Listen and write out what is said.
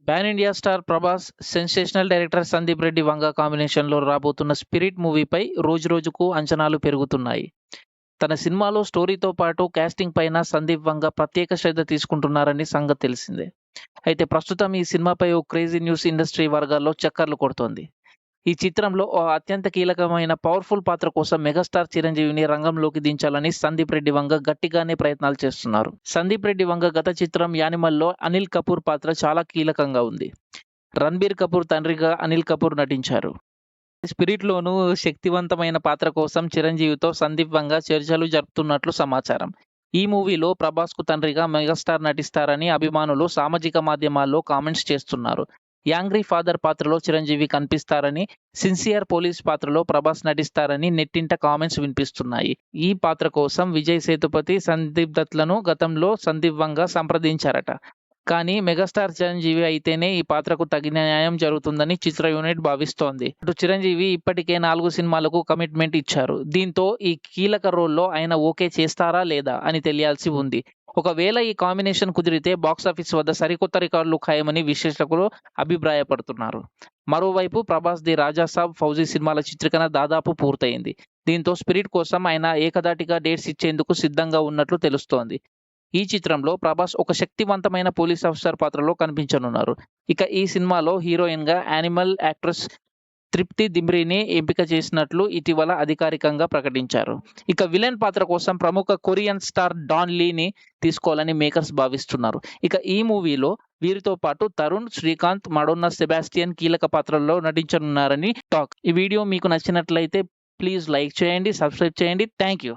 Pan India star Prabhas, sensational director Sandeep Reddy Vanga కాంబినేషన్‌లో రాబోతున్న 'spirit' మూవీపై రోజురోజుకు అంచనాలు పెరుగుతున్నాయి. తన సినిమాలో స్టోరీతో పాటు కాస్టింగ్ పైన సందీప్ వంగ ప్రత్యేక శ్రద్ధ తీసుకుంటున్నారని సంగతి తెలిసిందే. అయితే ప్రస్తుతం ఈ సినిమాపై ఓ క్రేజీ న్యూస్ ఇండస్ట్రీ వర్గాల్లో చక్కర్లు కొడుతోంది. ఈ చిత్రంలో ఓ అత్యంత కీలకమైన పవర్‌ఫుల్ పాత్ర కోసం మెగాస్టార్ చిరంజీవిని రంగంలోకి దించాలని సందీప్ రెడ్డి వంగ గట్టిగానే ప్రయత్నాలు చేస్తున్నారు. సందీప్ రెడ్డి వంగ గత చిత్రం 'యానిమల్'లో అనిల్ కపూర్ పాత్ర చాలా కీలకంగా ఉంది. రణబీర్ కపూర్ తండ్రిగా అనిల్ కపూర్ నటించారు. 'స్పిరిట్'లోనూ శక్తివంతమైన పాత్ర కోసం చిరంజీవితో సందీప్ వంగ చర్చలు జరుపుతున్నట్లు సమాచారం. ఈ మూవీలో ప్రభాస్‌కు తండ్రిగా మెగాస్టార్ నటిస్తారని అభిమానులు సామాజిక మాధ్యమాల్లో కామెంట్స్ చేస్తున్నారు. యాంగ్రీ ఫాదర్ పాత్రలో చిరంజీవి కనిపిస్తారని, సిన్సియర్ పోలీస్ పాత్రలో ప్రభాస్ నటిస్తారని నెట్టింట కామెంట్స్ వినిపిస్తున్నాయి. ఈ పాత్ర కోసం విజయ్ సేతుపతి, సందీప్ దత్‌లను గతంలో సందీప్ వంగ సంప్రదించారట. కానీ మెగాస్టార్ చిరంజీవి అయితేనే ఈ పాత్రకు తగిన న్యాయం జరుగుతుందని చిత్ర యూనిట్ భావిస్తోంది. అటు చిరంజీవి ఇప్పటికే 4 సినిమాలకు కమిట్మెంట్ ఇచ్చారు. దీంతో ఈ కీలక రోల్‌లో ఆయన ఓకే చేస్తారా లేదా అని తెలియాల్సి ఉంది. ఒకవేళ ఈ కాంబినేషన్ కుదిరితే బాక్సాఫీస్ వద్ద సరికొత్త రికార్డులు ఖాయమని విశ్లేషకులు అభిప్రాయపడుతున్నారు. మరోవైపు ప్రభాస్ ది రాజా సాబ్, ఫౌజీ సినిమాల చిత్రీకరణ దాదాపు పూర్తయింది. దీంతో 'స్పిరిట్' కోసం ఆయన ఏకధాటిగా డేట్స్ ఇచ్చేందుకు సిద్ధంగా ఉన్నట్లు తెలుస్తోంది. ఈ చిత్రంలో ప్రభాస్ ఒక శక్తివంతమైన పోలీస్ ఆఫీసర్ పాత్రలో కనిపించనున్నారు. ఇక ఈ సినిమాలో హీరోయిన్‌గా యానిమల్ యాక్ట్రెస్ తృప్తి దిమ్రీని ఎంపిక చేసినట్లు ఇటీవల అధికారికంగా ప్రకటించారు. ఇక విలన్ పాత్ర కోసం ప్రముఖ కొరియన్ స్టార్ డాన్ లీని తీసుకోవాలని మేకర్స్ భావిస్తున్నారు. ఇక ఈ మూవీలో వీరితో పాటు తరుణ్, శ్రీకాంత్, మడోన్నా సెబాస్టియన్ కీలక పాత్రల్లో నటించనున్నారని టాక్. ఈ వీడియో మీకు నచ్చినట్లయితే ప్లీజ్ లైక్ చేయండి, సబ్స్క్రైబ్ చేయండి. Thank you.